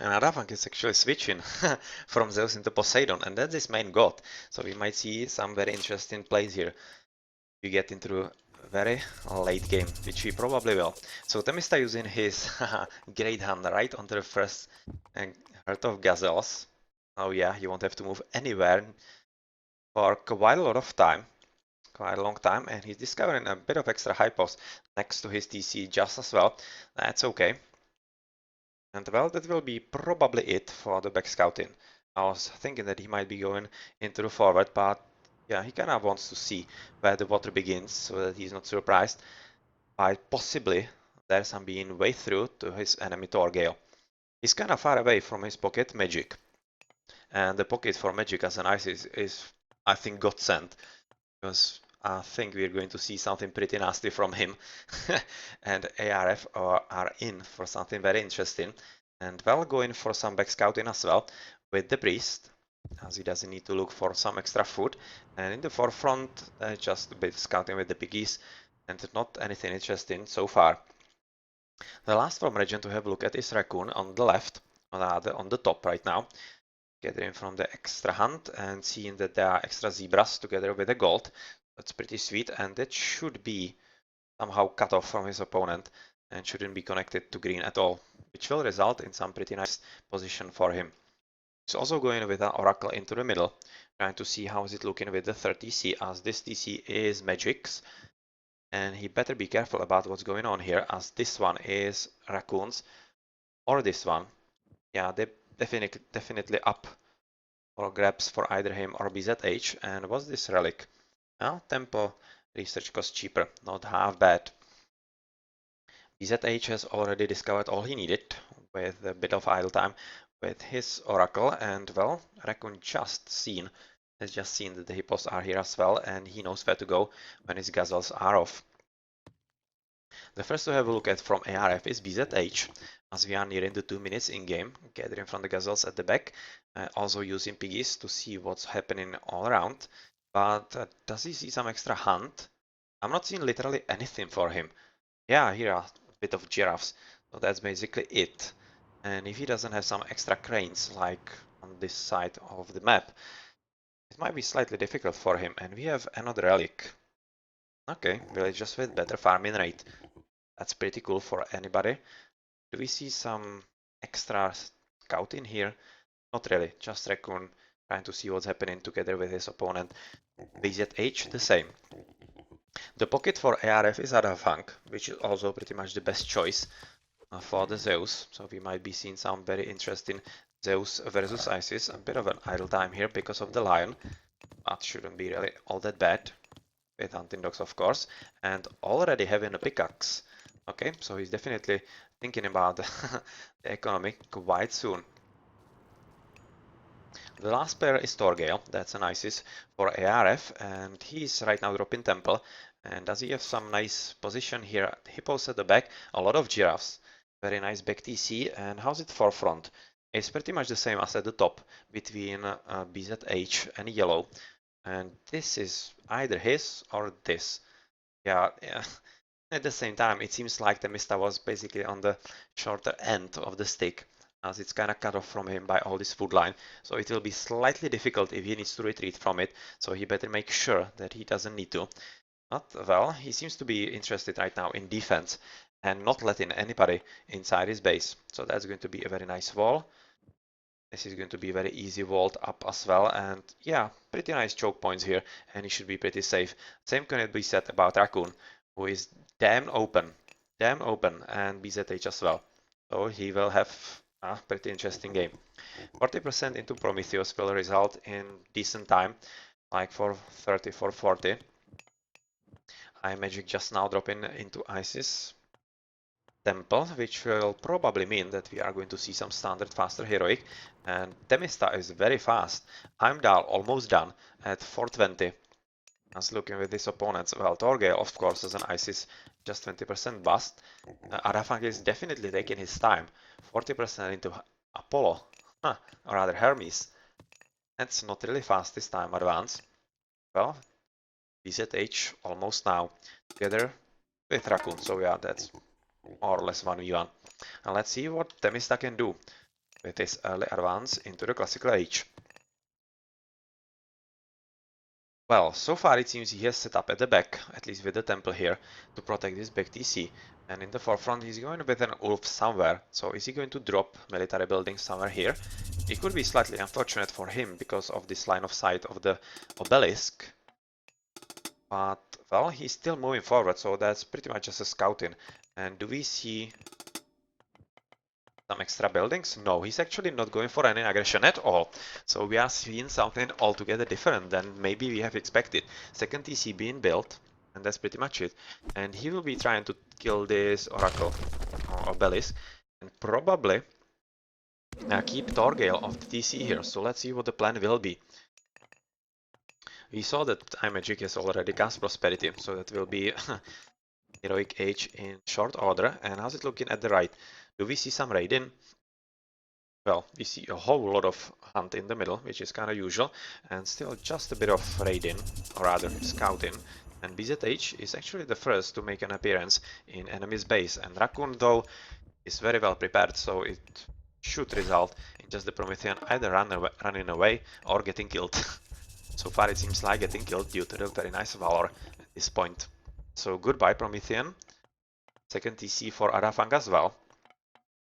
And ArF is actually switching from Zeus into Poseidon, and that's his main god. So we might see some very interesting plays here. We get into very late game, which we probably will. So Temista using his Great Hand right onto the first Heart of Gazelles. Oh yeah, you won't have to move anywhere for quite a lot of time. Quite a long time, and he's discovering a bit of extra hypos next to his TC just as well. That's okay. And well, that will be probably it for the back scouting. I was thinking that he might be going into the forward, but yeah, he kind of wants to see where the water begins so that he's not surprised by possibly there's some being way through to his enemy Torgale. He's kind of far away from his pocket magic, and the pocket for magic as an ice is I think godsend, because I think we're going to see something pretty nasty from him. And ArF are in for something very interesting. And well, going for some back scouting as well with the priest, as he doesn't need to look for some extra food. And in the forefront, just a bit scouting with the piggies, and not anything interesting so far. The last from ReGen to have a look at is Raccoon on the left, on the top right now. Gathering from the extra hunt and seeing that there are extra zebras together with the gold. That's pretty sweet, and that should be somehow cut off from his opponent and shouldn't be connected to green at all, which will result in some pretty nice position for him. He's also going with an oracle into the middle, trying to see how is it looking with the third TC, as this TC is magic's, and he better be careful about what's going on here, as this one is raccoons, or this one. Yeah, they definitely up for grabs for either him or BZH. And what's this relic? Well, tempo research cost cheaper, not half bad. BZH has already discovered all he needed with a bit of idle time with his oracle, and well, Raccoon has just seen that the hippos are here as well, and he knows where to go when his gazelles are off. The first to have a look at from ArF is BZH, as we are nearing the 2 minutes in game, gathering from the gazelles at the back, also using piggies to see what's happening all around. But does he see some extra hunt? I'm not seeing literally anything for him. Yeah, here are a bit of giraffes, so that's basically it. And if he doesn't have some extra cranes, like on this side of the map, it might be slightly difficult for him. And we have another relic. Okay, villagers with better farming rate. That's pretty cool for anybody. Do we see some extra scouting here? Not really, just Raccoon trying to see what's happening together with his opponent. BZH, the same. The pocket for ArF is Adafunk, which is also pretty much the best choice for the Zeus. So we might be seeing some very interesting Zeus versus Isis. A bit of an idle time here because of the lion, but shouldn't be really all that bad. With hunting dogs, of course, and already having a pickaxe. Okay, so he's definitely thinking about the economy quite soon. The last pair is Torgale, that's an Isis for ArF, and he's right now dropping Temple. And does he have some nice position here? Hippos at the back, a lot of giraffes, very nice back TC, and how's it forefront? It's pretty much the same as at the top between BZH and yellow. And this is either his or this. Yeah, yeah. At the same time, it seems like the Mista was basically on the shorter end of the stick, as it's kind of cut off from him by all this food line. So it will be slightly difficult if he needs to retreat from it, so he better make sure that he doesn't need to. But, well, he seems to be interested right now in defense and not letting anybody inside his base. So that's going to be a very nice wall. This is going to be a very easy vault up as well, and yeah, pretty nice choke points here, and he should be pretty safe. Same can be said about Raccoon, who is damn open, and BZH as well. So he will have a pretty interesting game. 40% into Prometheus will result in decent time, like for 30, for 40. High Magic just now dropping into Isis Temple, which will probably mean that we are going to see some standard faster heroic, and Temista is very fast. Heimdall almost done at 420. As looking with his opponents, well, Torgale of course as an Isis just 20% bust. Arafang is definitely taking his time, 40% into Apollo, or rather Hermes. That's not really fast this time advance. Well, BZH almost now, together with Raccoon, so yeah, that's more or less 1v1. And let's see what Temista can do. with his early advance into the classical age. Well, so far it seems he has set up at the back, at least with the temple here, to protect this back TC. And in the forefront he's going with an Ulf somewhere. So is he going to drop military buildings somewhere here? It could be slightly unfortunate for him because of this line of sight of the obelisk. But, well, he's still moving forward, so that's pretty much just a scouting. And do we see some extra buildings? No, he's actually not going for any aggression at all. So we are seeing something altogether different than maybe we have expected. Second TC being built, and that's pretty much it. And he will be trying to kill this oracle or obelisk, and probably keep Torgale of the TC here. So let's see what the plan will be. We saw that iMagic has already cast Prosperity, so that will be Heroic Age in short order. And how's it looking at the right? Do we see some raiding? Well, we see a whole lot of hunt in the middle, which is kind of usual, and still just a bit of raiding, or rather scouting. And BZH is actually the first to make an appearance in enemy's base, and Raccoon, though, is very well prepared, so it should result in just the Promethean either running away or getting killed. So far it seems like getting killed due to the very nice Valor at this point. So goodbye Promethean. Second TC for Arafang as well.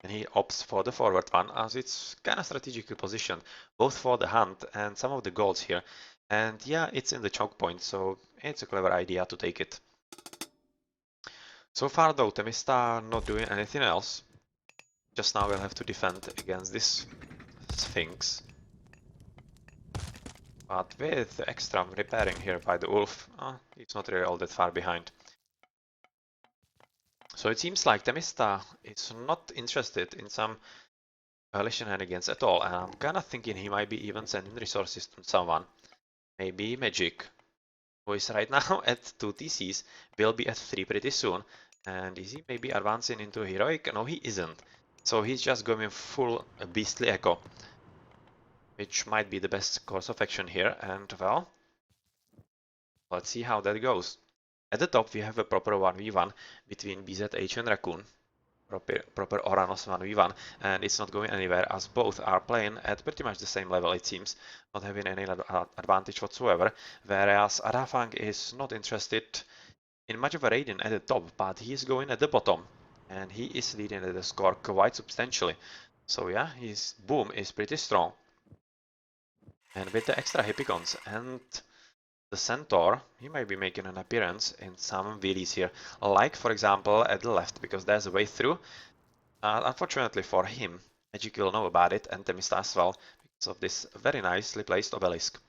And he opts for the forward one as it's kind of strategically positioned, both for the hunt and some of the golds here. And yeah, it's in the choke point, so it's a clever idea to take it. So far though, Temista not doing anything else. Just now we'll have to defend against this Sphinx. But with the extra repairing here by the Wolf, it's not really all that far behind. So it seems like Temista is not interested in some early shenanigans at all, and I'm kinda thinking he might be even sending resources to someone. Maybe Magic, who is right now at 2 TCs, will be at 3 pretty soon. And is he maybe advancing into Heroic? No, he isn't. So he's just going full Beastly Echo, which might be the best course of action here, and well, let's see how that goes. At the top we have a proper 1v1 between BZH and Raccoon. Proper Oranos 1v1, and it's not going anywhere as both are playing at pretty much the same level, it seems, not having any advantage whatsoever, whereas Arafang is not interested in much of a raiding at the top, but he is going at the bottom, and he is leading the score quite substantially. So yeah, his boom is pretty strong. And with the extra Hippicons and the Centaur, he might be making an appearance in some wheelies here, like for example at the left, because there's a way through. Unfortunately for him, Magic will know about it, and Temista as well, because of this very nicely placed obelisk.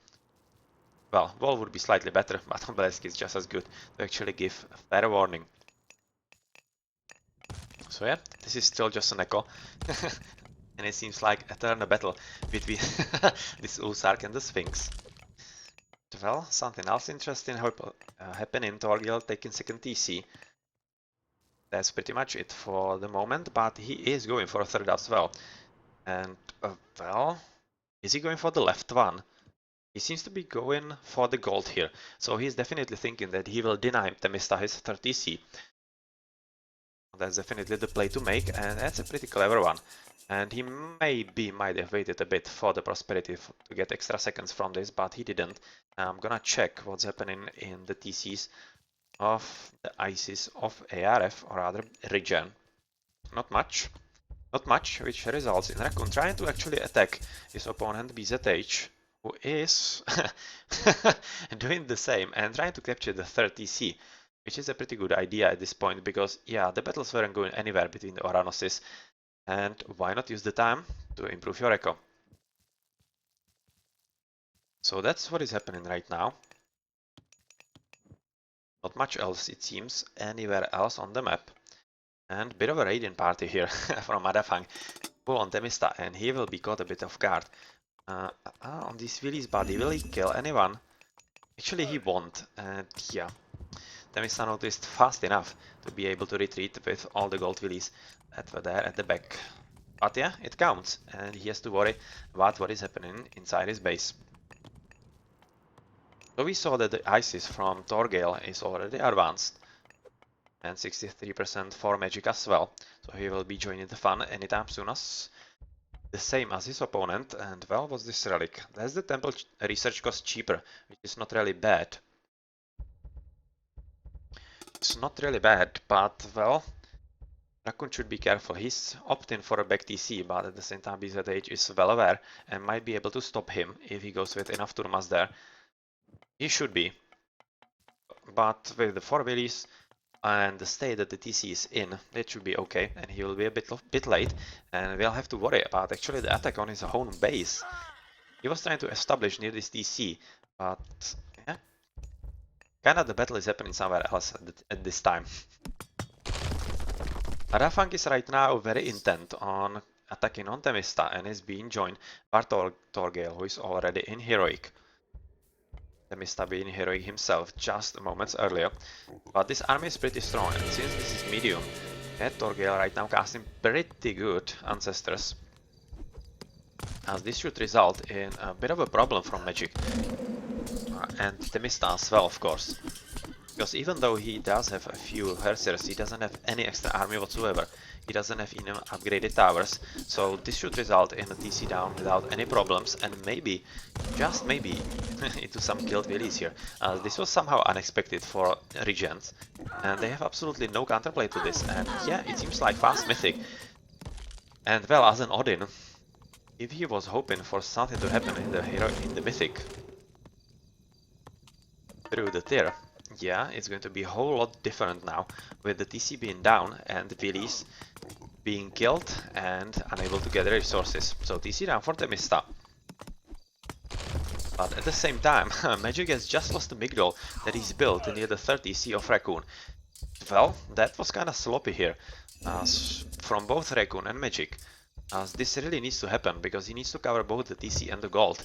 Well, wall would be slightly better, but obelisk is just as good to actually give fair warning. So yeah, this is still just an echo. And it seems like a eternal battle between this Usark and the Sphinx. Well, something else interesting happening. Torgil taking second TC. That's pretty much it for the moment, but he is going for a third as well. And, well, is he going for the left one? He seems to be going for the gold here, so he's definitely thinking that he will deny Temista his third TC. That's definitely the play to make, and that's a pretty clever one. And he might have waited a bit for the prosperity to get extra seconds from this, but he didn't. I'm gonna check what's happening in the TCs of the ISIS of ArF, or rather ReGen. Not much. Not much, which results in Raccoon trying to actually attack his opponent BZH, who is doing the same and trying to capture the third TC. Which is a pretty good idea at this point, because yeah, the battles weren't going anywhere between the Oranoses, and why not use the time to improve your echo? So that's what is happening right now. Not much else, it seems, anywhere else on the map. And bit of a raiding party here from Arafang. Pull on Temista, and he will be caught a bit off guard. On these wheelies, buddy, will he kill anyone? Actually, he won't, and yeah. Temista noticed fast enough to be able to retreat with all the gold wheelies that were there at the back. But yeah, it counts, and he has to worry about what is happening inside his base. So we saw that the ISIS from Torgale is already advanced, and 63% for Magic as well, so he will be joining the fun anytime soon as the same as his opponent, and well, what's this relic? That's the temple research cost cheaper, which is not really bad. It's not really bad, but well, Raccoon should be careful. He's opting for a back TC, but at the same time BZH is well aware and might be able to stop him if he goes with enough turmas there. He should be, but with the 4 wheelies and the state that the TC is in, it should be okay, and he will be a bit late, and we'll have to worry about actually the attack on his own base. He was trying to establish near this TC, but yeah, kinda the battle is happening somewhere else at this time. Arafang is right now very intent on attacking on Themista and is being joined by Torgale, who is already in Heroic. Themista being Heroic himself just moments earlier. But this army is pretty strong, and since this is medium, Torgale right now casting pretty good Ancestors. As this should result in a bit of a problem from Magic. And Themista as well, of course. Because even though he does have a few Hersiers, he doesn't have any extra army whatsoever. He doesn't have any upgraded towers, so this should result in a TC down without any problems, and maybe, just maybe, into some killed wheelies here. This was somehow unexpected for ReGen, and they have absolutely no counterplay to this, and yeah, it seems like fast Mythic. And well, as an Odin, if he was hoping for something to happen in the Mythic through the tier, yeah, it's going to be a whole lot different now, with the TC being down and the wheelies being killed and unable to gather resources. So TC down for Themista. But at the same time, Magic has just lost the Migdol that he's built near the 3rd TC of Raccoon. Well, that was kinda sloppy here, from both Raccoon and Magic. This really needs to happen, because he needs to cover both the TC and the gold,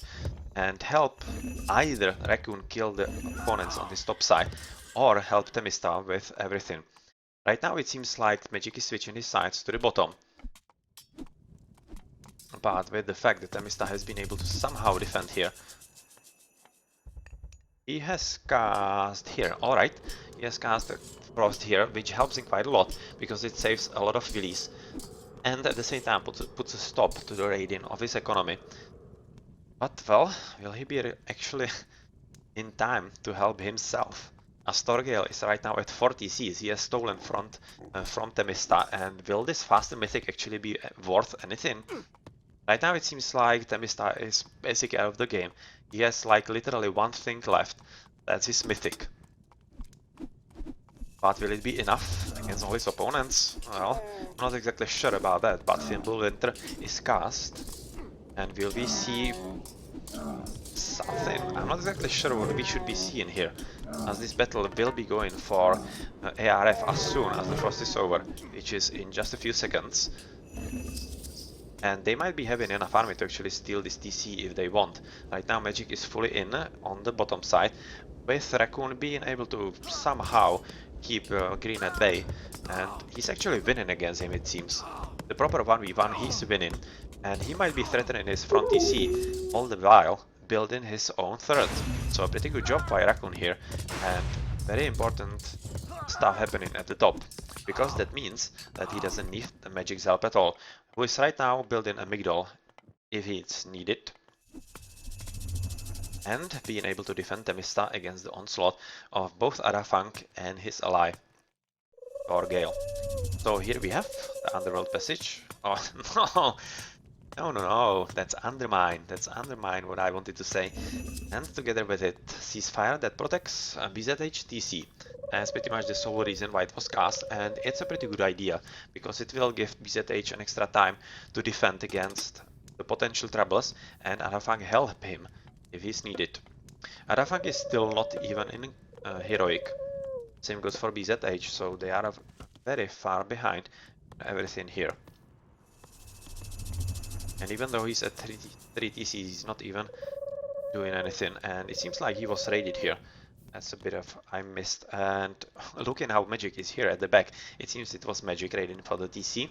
and help either Raccoon kill the opponents on his top side, or help Themista with everything. Right now it seems like Magic is switching his sides to the bottom. But with the fact that Themista has been able to somehow defend here, he has cast here, alright, he has cast a Frost here, which helps him quite a lot, because it saves a lot of wheelies, and at the same time puts a stop to the raiding of his economy. But well, will he be actually in time to help himself? As Torgale is right now at 40 Cs, he has stolen from Themista, and will this faster Mythic actually be worth anything? Right now it seems like Themista is basically out of the game. He has like literally one thing left, that's his Mythic. But will it be enough against all his opponents? Well, I'm not exactly sure about that, but Fimbul Winter is cast, and will we see something? I'm not exactly sure what we should be seeing here, as this battle will be going for ArF as soon as the frost is over, which is in just a few seconds. And they might be having enough army to actually steal this TC if they want. Right now Magic is fully in on the bottom side, with Raccoon being able to somehow keep Green at bay, and he's actually winning against him, it seems. The proper 1v1 he's winning, and he might be threatening his front TC all the while building his own third. So a pretty good job by Raccoon here, and very important stuff happening at the top, because that means that he doesn't need the Magic's help at all, who is right now building a Migdol if it's needed, and being able to defend Themista against the onslaught of both Arafang and his ally, Torgale. So here we have the Underworld Passage. Oh no! No, that's undermine what I wanted to say. And together with it, Ceasefire that protects BZH TC. That's pretty much the sole reason why it was cast, and it's a pretty good idea, because it will give BZH an extra time to defend against the potential troubles, and Arafang help him if he's needed. Arafang is still not even in Heroic. Same goes for BZH, so they are very far behind everything here. And even though he's at 3 TC, he's not even doing anything, and it seems like he was raided here. That's a bit of I missed. And looking how Magic is here at the back, it seems it was Magic raiding for the TC.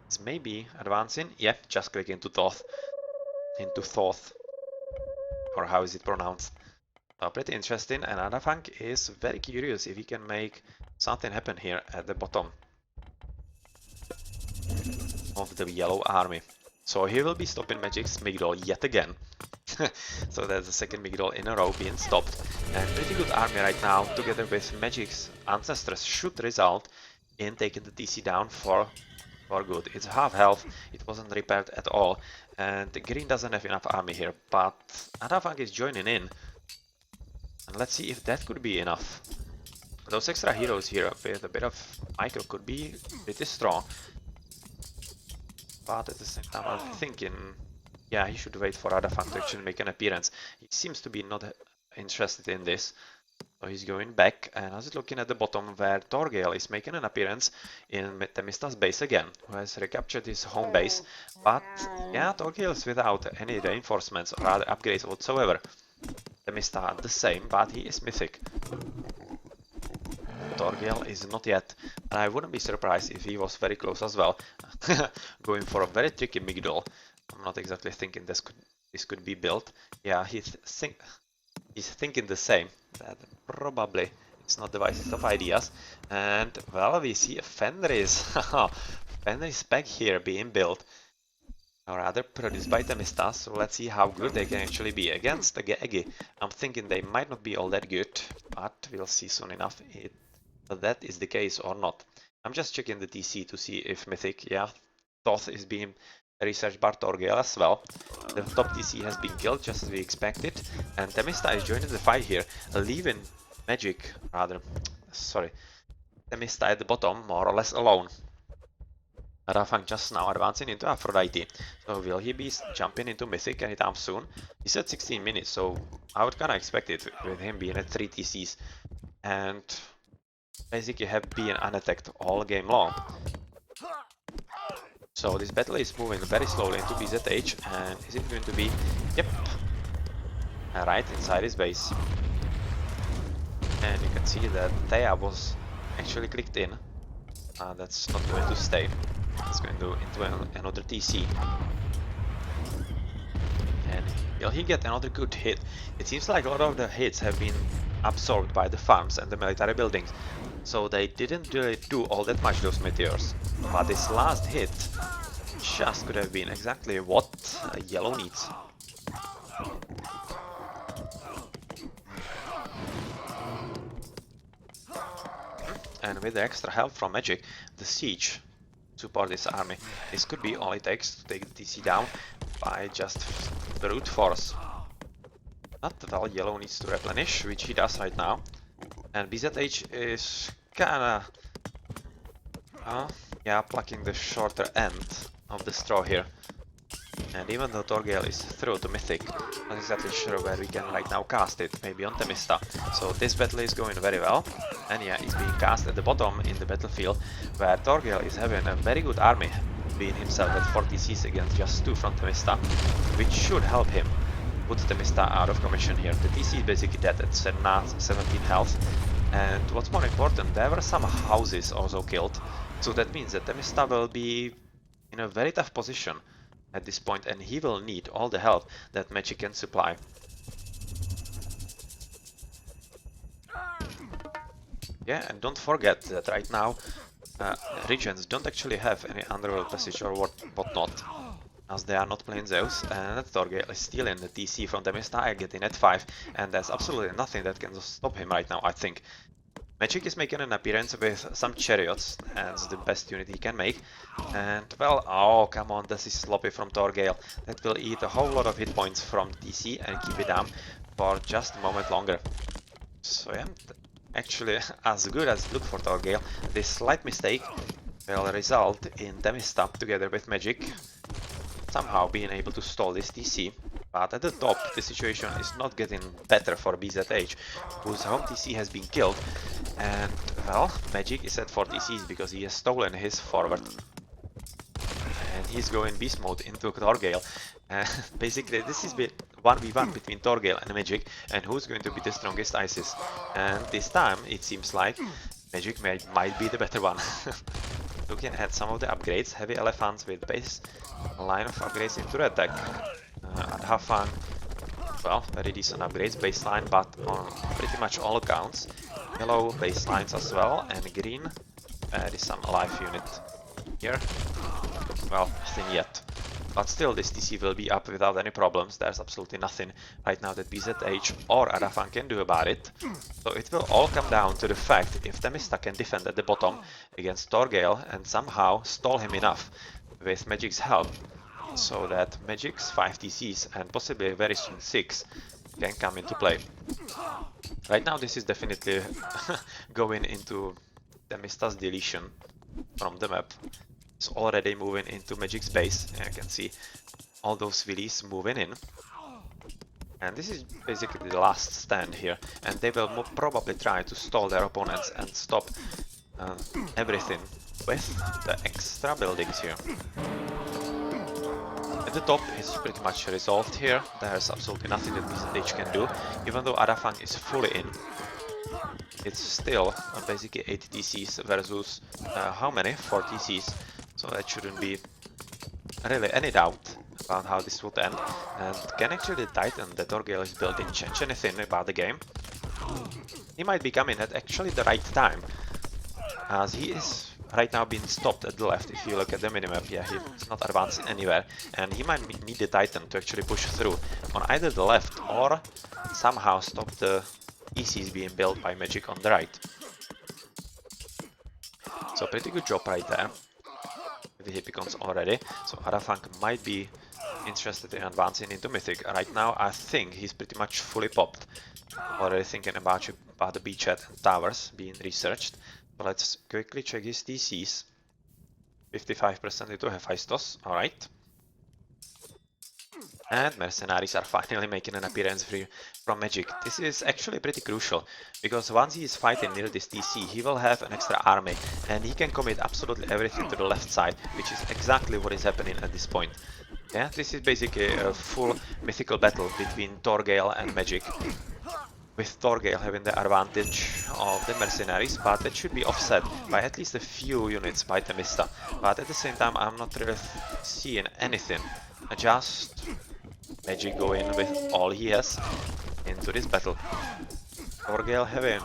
It's maybe advancing. Yeah, just click into Thoth. Or how is it pronounced? Pretty interesting, and Arafang is very curious if he can make something happen here at the bottom of the yellow army. So he will be stopping Magic's Migdol yet again. So that's the second Migdol in a row being stopped. And pretty good army right now, together with Magic's Ancestors, should result in taking the TC down for good. It's half health, it wasn't repaired at all, and Green doesn't have enough army here, but ArF is joining in. And let's see if that could be enough. Those extra heroes here with a bit of micro could be pretty strong. But at the same time I'm thinking, yeah, he should wait for ArF to actually make an appearance. He seems to be not interested in this. So he's going back, and I was looking at the bottom where Torgale is making an appearance in Themista's base again, who has recaptured his home base. But yeah, Torgale is without any reinforcements or other upgrades whatsoever. Themista the same, but he is Mythic. Torgale is not yet, and I wouldn't be surprised if he was very close as well. Going for a very tricky Migdol. I'm not exactly thinking this could be built. Yeah, he's thinking the same. That probably it's not the wisest of ideas. And well, we see a Fenris. Fenris pack here being built, or rather produced by Themista. So let's see how good they can actually be against the Gegi. I'm thinking they might not be all that good, but we'll see soon enough if that is the case or not. I'm just checking the TC to see if Mythic, yeah, Thoth is being researched by Torgale as well. The top TC has been killed just as we expected, and Themista is joining the fight here, leaving Magic, Themista at the bottom more or less alone. ArF just now advancing into Aphrodite. So will he be jumping into Mythic anytime soon? He said 16 minutes, so I would kinda expect it with him being at 3 TCs and basically have been unattacked all game long. So this battle is moving very slowly into BZH, and is it going to be... Yep, right inside his base. And you can see that Thea was actually clicked in. That's not going to stay. It's going to into another TC. And will he get another good hit? It seems like a lot of the hits have been absorbed by the farms and the military buildings. So they didn't really do all that much, those meteors. But this last hit just could have been exactly what Yellow needs. And with the extra help from Magic, the siege support this army. This could be all it takes to take the TC down by just brute force. But well, Yellow needs to replenish, which he does right now. And BZH is kinda... yeah, plucking the shorter end of the straw here. And even though Torgale is through to Mythic, not exactly sure where we can right now cast it, maybe on Themista. So this battle is going very well, and yeah, it's being cast at the bottom in the battlefield, where Torgale is having a very good army, being himself at 40 Cs against just 2 from Themista, which should help him put Themista out of commission here. The TC is basically dead at 17 health, and what's more important, there were some houses also killed, so that means that Themista will be in a very tough position at this point, and he will need all the help that Magic can supply. Yeah, and don't forget that right now ReGens don't actually have any underworld passage or whatnot, as they are not playing Zeus, and Torgale is stealing the TC from Themista, getting at 5, and there's absolutely nothing that can stop him right now, I think. Magic is making an appearance with some chariots, that's the best unit he can make, and well, oh come on, this is sloppy from Torgale. That will eat a whole lot of hit points from TC and keep it down for just a moment longer. So yeah, actually as good as it looked for Torgale, this slight mistake will result in Themista together with Magic somehow being able to stall this TC. But at the top, the situation is not getting better for BZH, whose home TC has been killed, and well, Magic is at 4 TCs because he has stolen his forward. And he's going beast mode into Torgale. Basically, this is 1v1 between Torgale and Magic, and who's going to be the strongest ISIS. And this time, it seems like Magic might be the better one. Looking at some of the upgrades, heavy elephants with base line of upgrades into red deck. ArF, well, very decent upgrades, baseline, but on pretty much all accounts. Yellow baselines as well, and green, there is some alive unit here. Well, nothing yet. But still, this TC will be up without any problems. There's absolutely nothing right now that BZH or ArF can do about it. So it will all come down to the fact if Themista can defend at the bottom against Torgale and somehow stall him enough with Magic's help, so that Magic's 5 TCs and possibly very soon 6 can come into play. Right now this is definitely going into Themista's deletion from the map. It's already moving into Magic's base. You can see all those villies moving in. And this is basically the last stand here, and they will probably try to stall their opponents and stop everything with the extra buildings here. At the top is pretty much resolved here. There's absolutely nothing that BZH can do, even though Arafang is fully in. It's still basically 8 TCs versus how many? 4 TCs. So that shouldn't be really any doubt about how this would end. And can actually the Titan that Torgale is building change anything about the game? He might be coming at actually the right time, as he is right now being stopped at the left. If you look at the minimap, yeah, he's not advancing anywhere, and he might need the Titan to actually push through on either the left or somehow stop the ECs being built by Magic on the right. So pretty good job right there with the Hippicons already. So Arafang might be interested in advancing into Mythic. Right now I think he's pretty much fully popped. Already thinking about the beachhead and towers being researched. So let's quickly check his TCs. 55% into Hephaestus, alright. And Mercenaries are finally making an appearance from Magic. This is actually pretty crucial, because once he is fighting near this TC, he will have an extra army, and he can commit absolutely everything to the left side, which is exactly what is happening at this point. Yeah, this is basically a full mythical battle between Torgale and Magic, with Torgale having the advantage of the Mercenaries, but that should be offset by at least a few units by Themista. But at the same time, I'm not really seeing anything. Just Magic going with all he has into this battle. Torgale having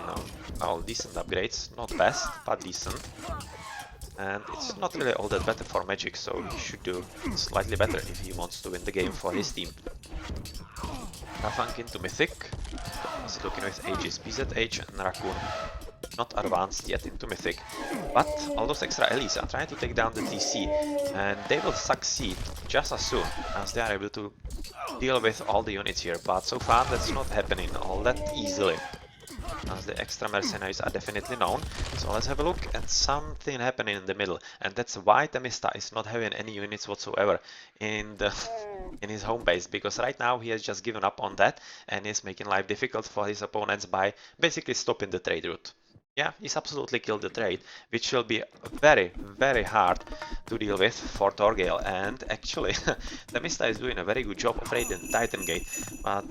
well, decent upgrades, not best, but decent. And it's not really all that better for Magic, so he should do slightly better if he wants to win the game for his team. Rafang into Mythic. He's looking with Aegis, BZH and Raccoon. Not advanced yet into Mythic, but all those extra Elise are trying to take down the TC, and they will succeed just as soon as they are able to deal with all the units here, but so far that's not happening all that easily, as the extra mercenaries are definitely known. So let's have a look at something happening in the middle, and that's why Themista is not having any units whatsoever in his home base, because right now he has just given up on that and is making life difficult for his opponents by basically stopping the trade route. Yeah, he's absolutely killed the trade, which will be very, very hard to deal with for Torgale. And actually, Themista is doing a very good job of raiding Titan Gate. But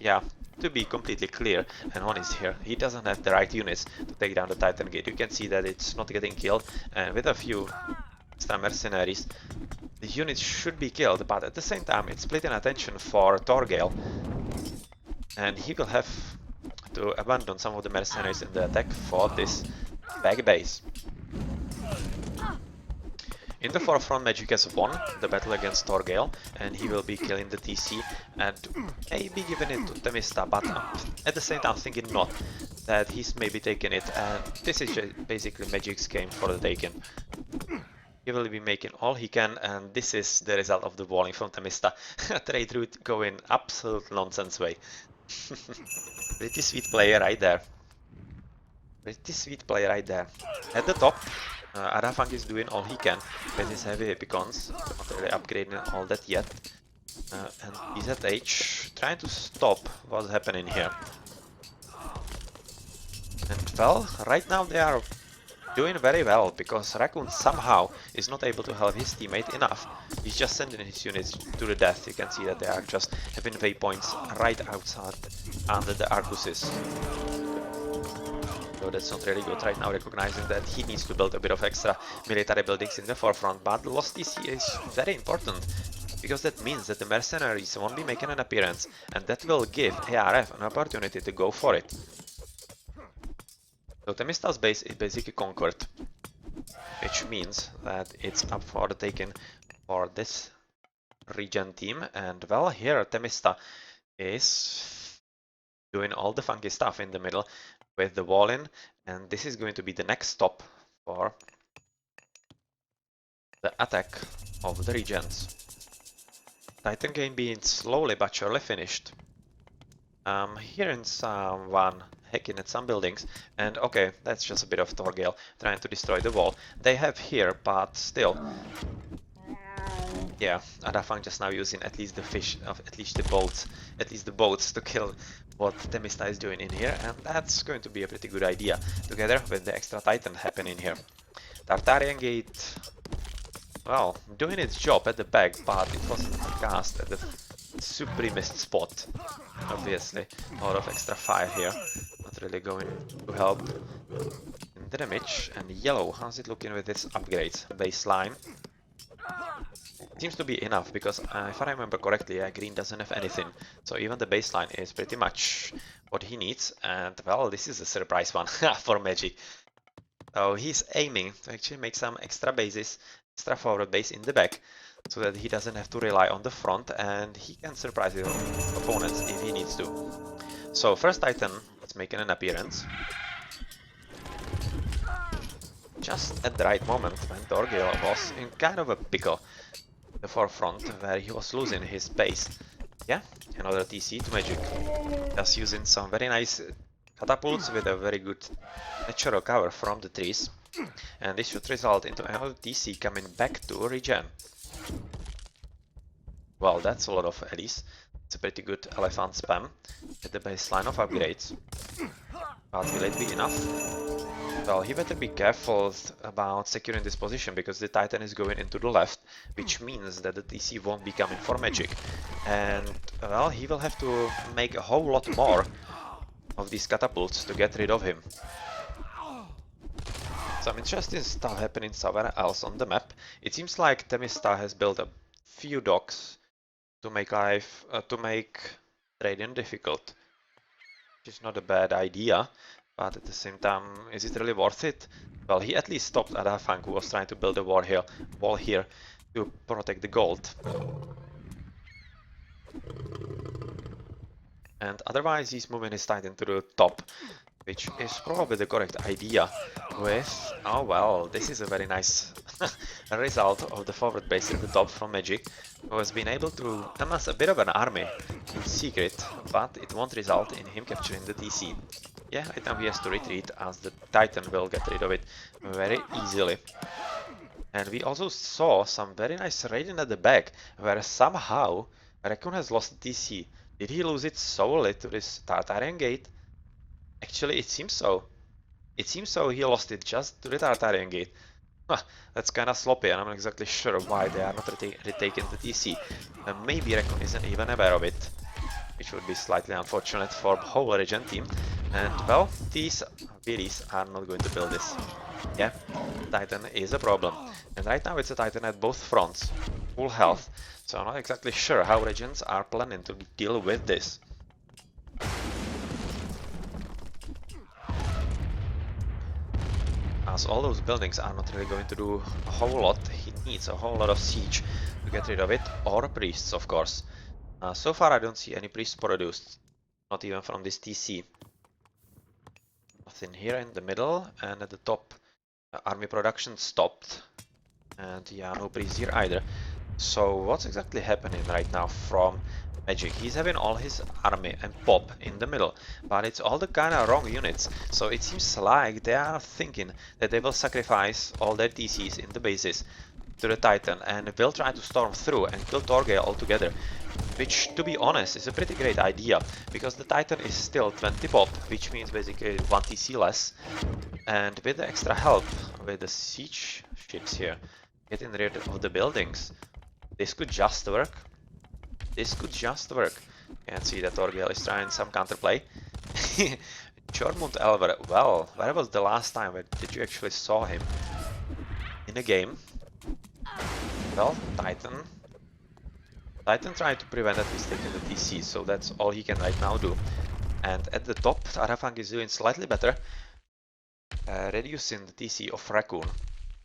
yeah, to be completely clear and honest here, he doesn't have the right units to take down the Titan Gate. You can see that it's not getting killed, and with a few extra mercenaries, the units should be killed. But at the same time, it's splitting attention for Torgale, and he will have to abandon some of the mercenaries in the attack for this back base. In the forefront, Magic has won the battle against Torgale, and he will be killing the TC and maybe giving it to Themista, but at the same time thinking not, that he's maybe taking it, and this is basically Magic's game for the taking. He will be making all he can, and this is the result of the walling from Themista. Trade route going absolute nonsense way. Pretty sweet player right there. Pretty sweet player right there. At the top, Arafang is doing all he can with his heavy Hippicons, not really upgrading all that yet. And BZH trying to stop what's happening here. And well, right now they are doing very well, because Raccoon somehow is not able to help his teammate enough. He's just sending his units to the death. You can see that they are just having waypoints right outside under the Arcuses. So that's not really good right now, recognizing that he needs to build a bit of extra military buildings in the forefront. But the lost TC is very important, because that means that the mercenaries won't be making an appearance, and that will give ArF an opportunity to go for it. So Themista's base is basically conquered, which means that it's up for the taking for this ReGen team, and well, here Temista is doing all the funky stuff in the middle with the wall in, and this is going to be the next stop for the attack of the ReGens. Titan game being slowly but surely finished. Hearing someone hacking at some buildings, and okay, that's just a bit of Torgale trying to destroy the wall. They have here, but still. Yeah, Arafang just now using at least the fish, at least the boats to kill what Temista is doing in here, and that's going to be a pretty good idea, together with the extra Titan happening here. Tartarian Gate, well, doing its job at the back, but it wasn't cast at the supremest spot, obviously. A lot of extra fire here, not really going to help in the damage. And yellow, how's it looking with its upgrades? Baseline. Seems to be enough, because if I remember correctly, green doesn't have anything, so even the baseline is pretty much what he needs, and well, this is a surprise one for Magic. So he's aiming to actually make some extra bases, extra forward base in the back, so that he doesn't have to rely on the front, and he can surprise his opponents if he needs to. So first Titan is making an appearance. Just at the right moment when Torgil was in kind of a pickle. The forefront where he was losing his base. Yeah, another TC to Magic. Just using some very nice catapults with a very good natural cover from the trees. And this should result into another TC coming back to ReGen. Well, that's a lot of Elise. It's a pretty good elephant spam at the baseline of upgrades. But will it be enough? Well, he better be careful about securing this position, because the Titan is going into the left, which means that the TC won't be coming for Magic. And, well, he will have to make a whole lot more of these catapults to get rid of him. Some interesting stuff happening somewhere else on the map. It seems like Temista has built a few docks to make trading difficult, which is not a bad idea. But at the same time, is it really worth it? Well, he at least stopped Arafang, who was trying to build a wall here to protect the gold. And otherwise, he's moving his Titan to the top, which is probably the correct idea with... Oh well, this is a very nice result of the forward base at the top from Magic, who has been able to amass a bit of an army in secret, but it won't result in him capturing the TC. Yeah, right now he has to retreat, as the Titan will get rid of it very easily. And we also saw some very nice raiding at the back, where somehow Raccoon has lost the TC. Did he lose it solely to this Tartarian Gate? Actually, it seems so. It seems so he lost it just to the Tartarian Gate. Huh, that's kinda sloppy, and I'm not exactly sure why they are not retaking the TC. Maybe Raccoon isn't even aware of it, which would be slightly unfortunate for the whole ReGen team. And well, these Willies are not going to build this. Yeah, Titan is a problem. And right now it's a Titan at both fronts, full health. So I'm not exactly sure how ReGens are planning to deal with this. As all those buildings are not really going to do a whole lot, he needs a whole lot of siege to get rid of it, or priests, of course. So far I don't see any priests produced, not even from this TC. Nothing here in the middle, and at the top army production stopped, and yeah, no priests here either. So what's exactly happening right now from Magic? He's having all his army and pop in the middle, but it's all the kind of wrong units. So it seems like they are thinking that they will sacrifice all their TCs in the bases to the Titan and will try to storm through and kill Torgale altogether. Which, to be honest, is a pretty great idea, because the Titan is still 20 pop, which means basically 1 TC less. And with the extra help with the siege ships here, getting rid of the buildings, this could just work. This could just work. Can't see that Torgale is trying some counterplay. Jormund Elver, well, where was the last time that you actually saw him in a game? Well, Titan tried to prevent at least taking the TC, so that's all he can right now do. And at the top, Arafang is doing slightly better, reducing the TC of Raccoon.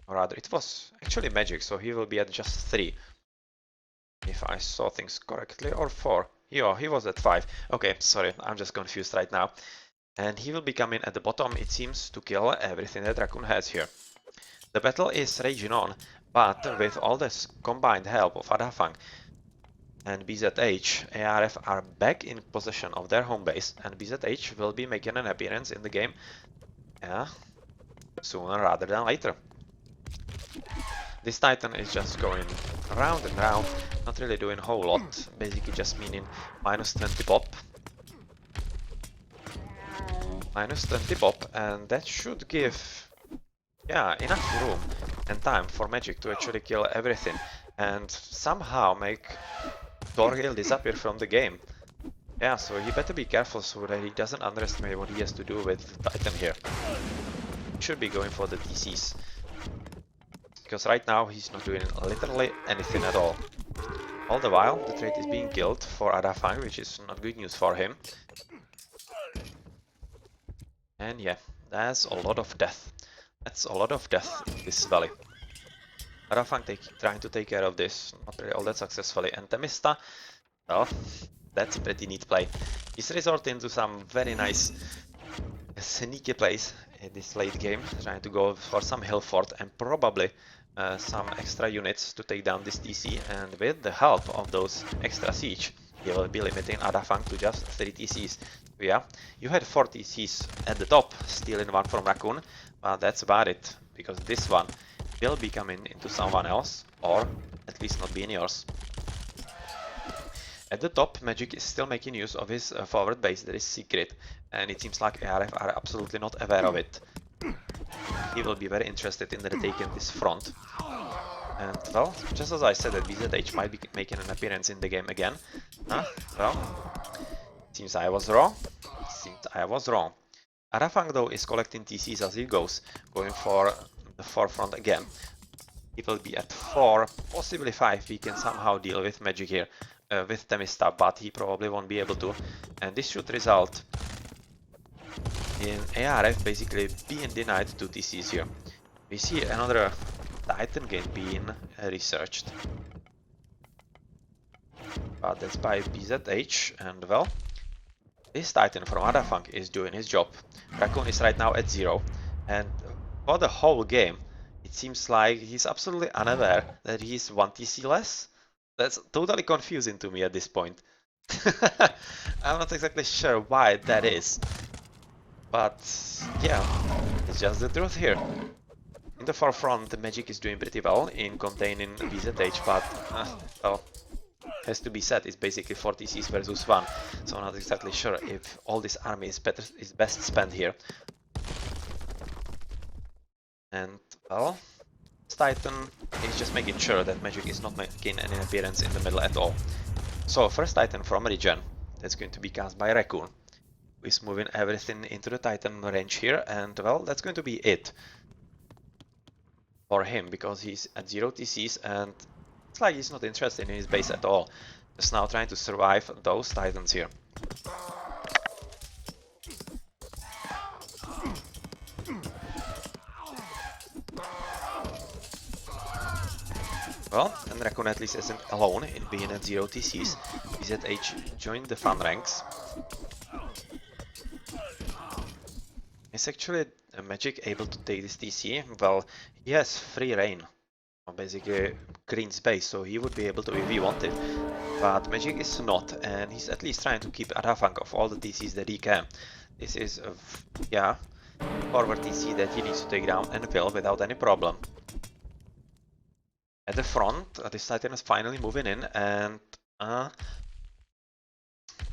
Or rather, it was actually Magic, so he will be at just 3. If I saw things correctly, or 4. Yeah, he was at 5. Okay, sorry, I'm just confused right now. And he will be coming at the bottom, it seems, to kill everything that Raccoon has here. The battle is raging on, but with all this combined help of Adafang and BZH, ArF are back in possession of their home base, and BZH will be making an appearance in the game sooner rather than later. This Titan is just going round and round, not really doing a whole lot, basically just meaning minus 20 pop. Minus 20 pop, and that should give, yeah, enough room and time for Magic to actually kill everything and somehow make Torgil disappear from the game. Yeah, so he better be careful so that he doesn't underestimate what he has to do with the Titan here. Should be going for the TCs. Because right now he's not doing literally anything at all. All the while, the trade is being killed for Adafang, which is not good news for him. And yeah, that's a lot of death. That's a lot of death in this valley. Adafang trying to take care of this, not really all that successfully. And Temista, well, that's a pretty neat play. He's resorting to some very nice sneaky plays in this late game, trying to go for some hill fort and probably some extra units to take down this TC, and with the help of those extra siege, he will be limiting Adafang to just 3 TCs. Yeah, you had 4 TCs at the top, stealing one from Raccoon, but that's about it, because this one will be coming into someone else, or at least not being yours. At the top, Magic is still making use of his forward base that is secret, and it seems like ArF are absolutely not aware of it. He will be very interested in taking this front. And, well, just as I said that BZH might be making an appearance in the game again. Well, seems I was wrong. Seems I was wrong. Adafang, though, is collecting TCs as he goes, going for the forefront again. He will be at 4, possibly 5. We can somehow deal with Magic here, with Temista, but he probably won't be able to. And this should result in ArF basically being denied 2 TCs here. We see another Titan game being researched. But that's by BZH, and well, this Titan from Adafang is doing his job. Raccoon is right now at 0, and for the whole game, it seems like he's absolutely unaware that he's 1 TC less. That's totally confusing to me at this point. I'm not exactly sure why that is. But yeah, it's just the truth here. In the forefront, the Magic is doing pretty well in containing BZH, but well, has to be said, it's basically 4 TCs versus 1, so I'm not exactly sure if all this army is best spent here. And well, this Titan is just making sure that Magic is not making any appearance in the middle at all. So first Titan from ReGen, that's going to be cast by Raccoon, who is moving everything into the Titan range here, and well, that's going to be it for him, because he's at 0 TCs and it's like he's not interested in his base at all. Just now trying to survive those Titans here. Well, and Raccoon at least isn't alone in being at 0 TCs. BZH joined the fun ranks. Is actually Magic able to take this TC? Well, he has free reign, basically green space, so he would be able to if he wanted. But Magic is not, and he's at least trying to keep Adafang of all the TCs that he can. This is, yeah, forward TC that he needs to take down and will without any problem. At the front, this Titan is finally moving in, and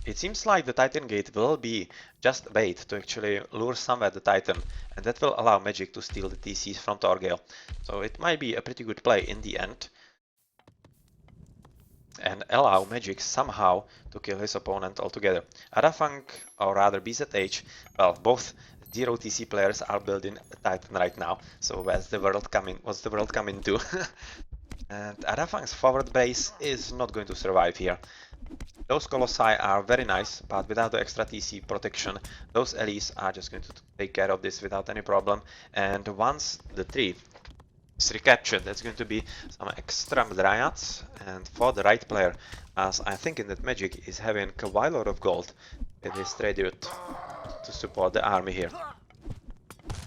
it seems like the Titan Gate will be just bait to actually lure somewhere the Titan, and that will allow Magic to steal the TCs from Torgil. So it might be a pretty good play in the end, and allow Magic somehow to kill his opponent altogether. Adafang, or rather BZH, well, both 0 TC players are building a Titan right now, so what's the world coming to? And Adafang's forward base is not going to survive here. Those Colossi are very nice, but without the extra TC protection, those Elise are just going to take care of this without any problem. And once the 3 is recaptured. That's going to be some extra dryads, and for the right player, as I think in that Magic is having quite a lot of gold with his trade route to support the army here.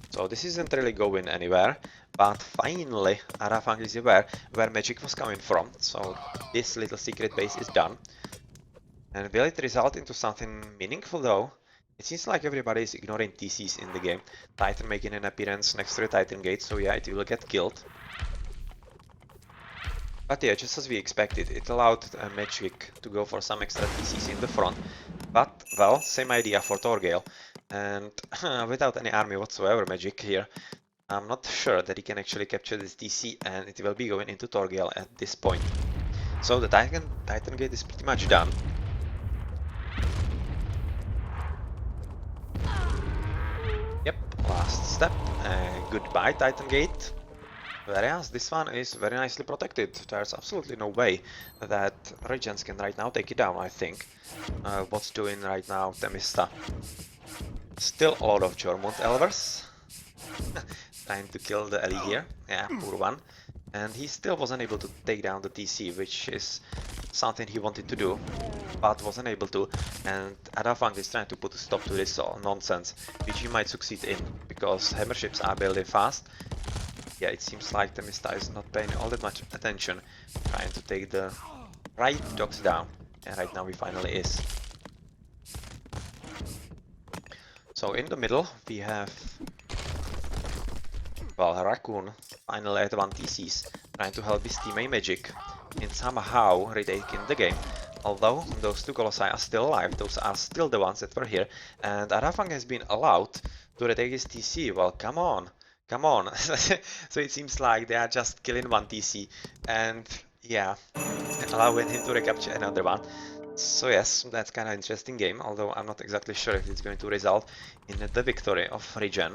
So this isn't really going anywhere, but finally ArF is aware where Magic was coming from, so this little secret base is done. And will it result into something meaningful though? It seems like everybody is ignoring TCs in the game. Titan making an appearance next to the Titan gate, so yeah, it will get killed. But yeah, just as we expected, it allowed Magic to go for some extra TCs in the front. But, well, same idea for Torgale. And without any army whatsoever Magic here, I'm not sure that he can actually capture this TC, and it will be going into Torgale at this point. So the Titan gate is pretty much done. Yep, last step. Goodbye, Titan Gate. Whereas this one is very nicely protected. There's absolutely no way that ReGens can right now take it down, I think. What's doing right now, Temista? Still a lot of Jormund Elvers. Trying to kill the Ellie here. Yeah, poor one. And he still wasn't able to take down the TC, which is something he wanted to do, but wasn't able to. And ArF is trying to put a stop to this nonsense, which he might succeed in, because hammer ships are building fast. Yeah, it seems like the Temista is not paying all that much attention, trying to take the right docks down, and right now he finally is. So in the middle we have, well, Raccoon finally at 1 TCs, trying to help his teammate Magic in somehow retaking the game. Although those two Colossi are still alive, those are still the ones that were here, and ArF has been allowed to retake his TC. Well, come on, come on. So it seems like they are just killing 1 TC, and yeah, allowing him to recapture another one. So yes, that's kind of interesting game, although I'm not exactly sure if it's going to result in the victory of ReGen.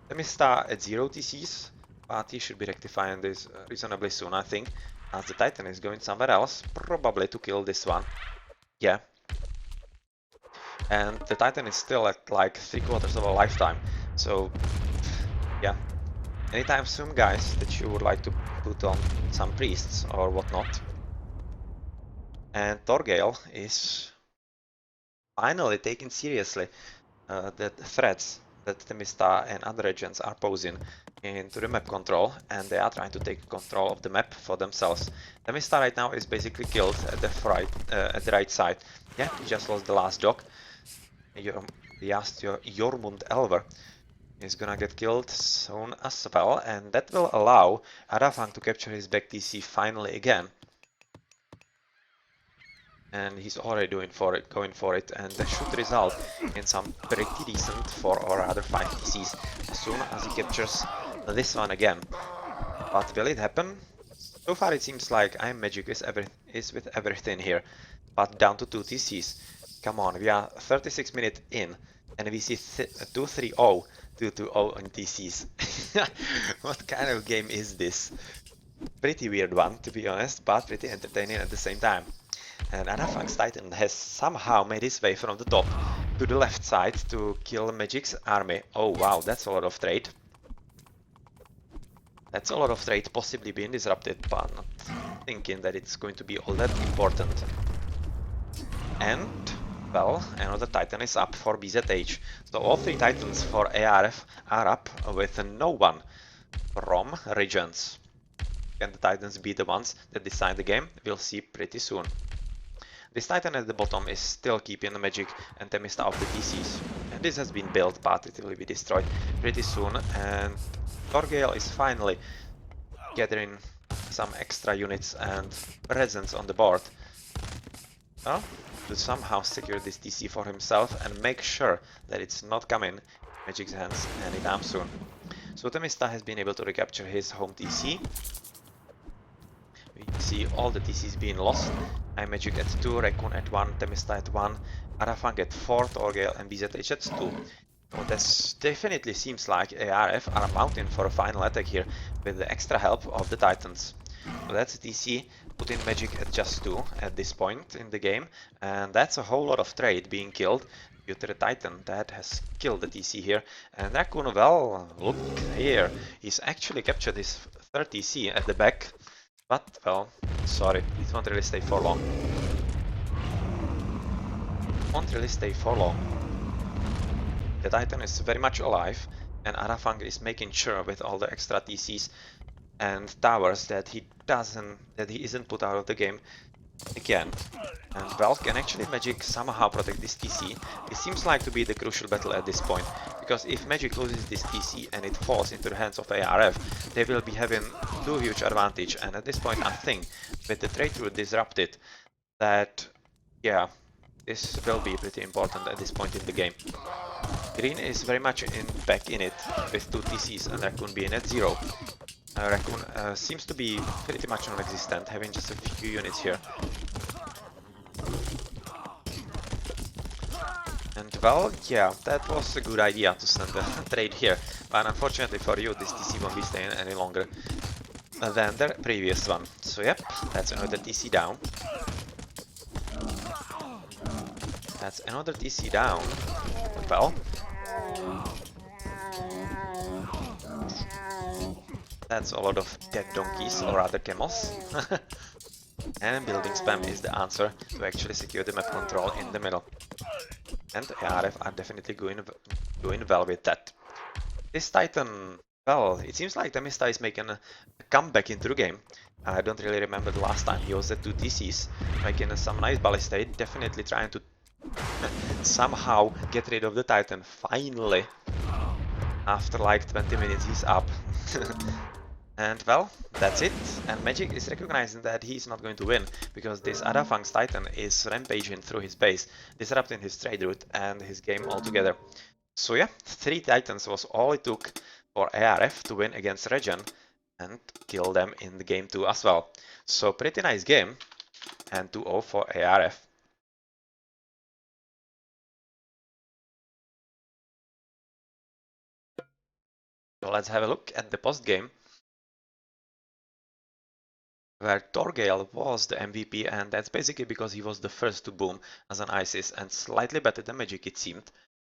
Temista at 0 TCs, but he should be rectifying this reasonably soon, I think, as the Titan is going somewhere else, probably to kill this one. Yeah. And the Titan is still at like 3/4 of a lifetime, so yeah. Anytime soon, guys, that you would like to put on some priests or whatnot. And Torgale is finally taking seriously the threats that Temista and other agents are posing into the map control, and they are trying to take control of the map for themselves. Temista right now is basically killed at the right side. Yeah, he just lost the last dock. Jormund Elver is gonna get killed soon as well, and that will allow ArF to capture his back TC finally again. And he's already going for it, and that should result in some pretty decent 4 or rather 5 TCs as soon as he captures this one again. But will it happen? So far it seems like Magic is with everything here, but down to 2 TCs. Come on, we are 36 minutes in, and we see 2-3-0, 2-2-0 in TCs. What kind of game is this? Pretty weird one, to be honest, but pretty entertaining at the same time. And ArF's Titan has somehow made his way from the top to the left side to kill Magic's army. Oh wow, that's a lot of trade. That's a lot of trade possibly being disrupted, but not thinking that it's going to be all that important. And, well, another Titan is up for BZH. So all 3 Titans for ArF are up with no one from ReGens. Can the Titans be the ones that decide the game? We'll see pretty soon. This Titan at the bottom is still keeping the Magic and Temista off the TCs. And this has been built, but it will be destroyed pretty soon. And Torgale is finally gathering some extra units and presence on the board. Well, to somehow secure this TC for himself and make sure that it's not coming in Magic's hands anytime soon. So Temista has been able to recapture his home TC. We see all the TCs being lost. Magic at 2, Raccoon at 1, Temista at 1, ArF at 4, Torgale and BZH at 2. So this definitely seems like ArF are mounting for a final attack here with the extra help of the Titans. So that's TC, putting Magic at just 2 at this point in the game, and that's a whole lot of trade being killed Future Titan that has killed the TC here. And Raccoon, well, look here. He's actually captured his third TC at the back. But, well, sorry, it won't really stay for long. Won't really stay for long. The Titan is very much alive, and Arafang is making sure with all the extra TCs and towers that he isn't put out of the game again. And well, can actually Magic somehow protect this TC? It seems like to be the crucial battle at this point, because if Magic loses this TC and it falls into the hands of ArF, they will be having two huge advantage, and at this point I think, with the trade route disrupted, that, yeah, this will be pretty important at this point in the game. Green is very much back in it, with two TCs and Raccoon being at 0. Raccoon seems to be pretty much non-existent, having just a few units here. And well, yeah, that was a good idea to send the trade here, but unfortunately for you, this TC won't be staying any longer than the previous one. So yep, that's another TC down. That's another TC down. Well, that's a lot of dead donkeys, or rather camels. And building spam is the answer to actually secure the map control in the middle. And ArF are definitely doing well with that. This Titan, well, it seems like Temista is making a comeback into the game. I don't really remember the last time he was at 2 TCs, making some nice ballista, definitely trying to somehow get rid of the Titan, finally. After like 20 minutes he's up. And well, that's it. And Magic is recognizing that he's not going to win, because this Arafang's Titan is rampaging through his base, disrupting his trade route and his game altogether. So yeah, 3 Titans was all it took for ArF to win against ReGen and kill them in the game 2 as well. So pretty nice game, and 2-0 for ArF. So let's have a look at the post game, where Torgale was the MVP, and that's basically because he was the first to boom as an ISIS and slightly better than Magic it seemed.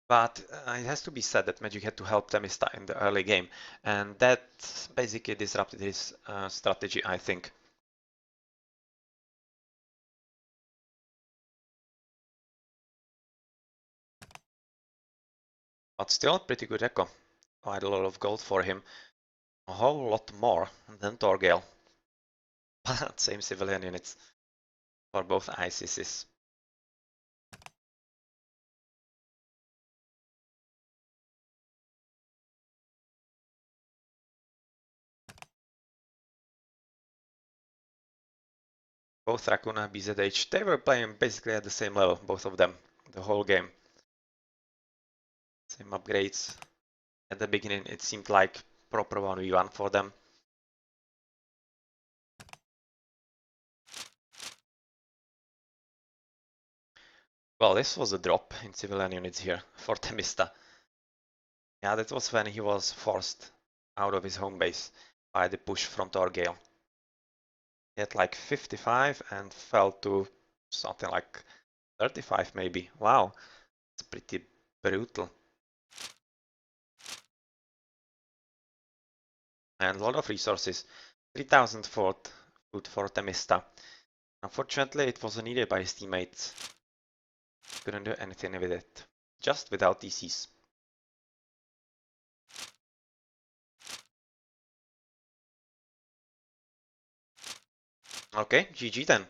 But it has to be said that Magic had to help Temista in the early game, and that basically disrupted his strategy, I think. But still, pretty good echo. Quite a lot of gold for him. A whole lot more than Torgale. But same civilian units for both ISISes. Both Raccoon and BZH, they were playing basically at the same level, both of them, the whole game. Same upgrades. At the beginning it seemed like proper 1v1 for them. Well, this was a drop in civilian units here for Temista. Yeah, that was when he was forced out of his home base by the push from Torgale. He had like 55 and fell to something like 35 maybe. Wow, it's pretty brutal. And a lot of resources. 3000 food for Temista. Unfortunately, it wasn't needed by his teammates. Couldn't do anything with it. Just without DCs. Okay, GG then.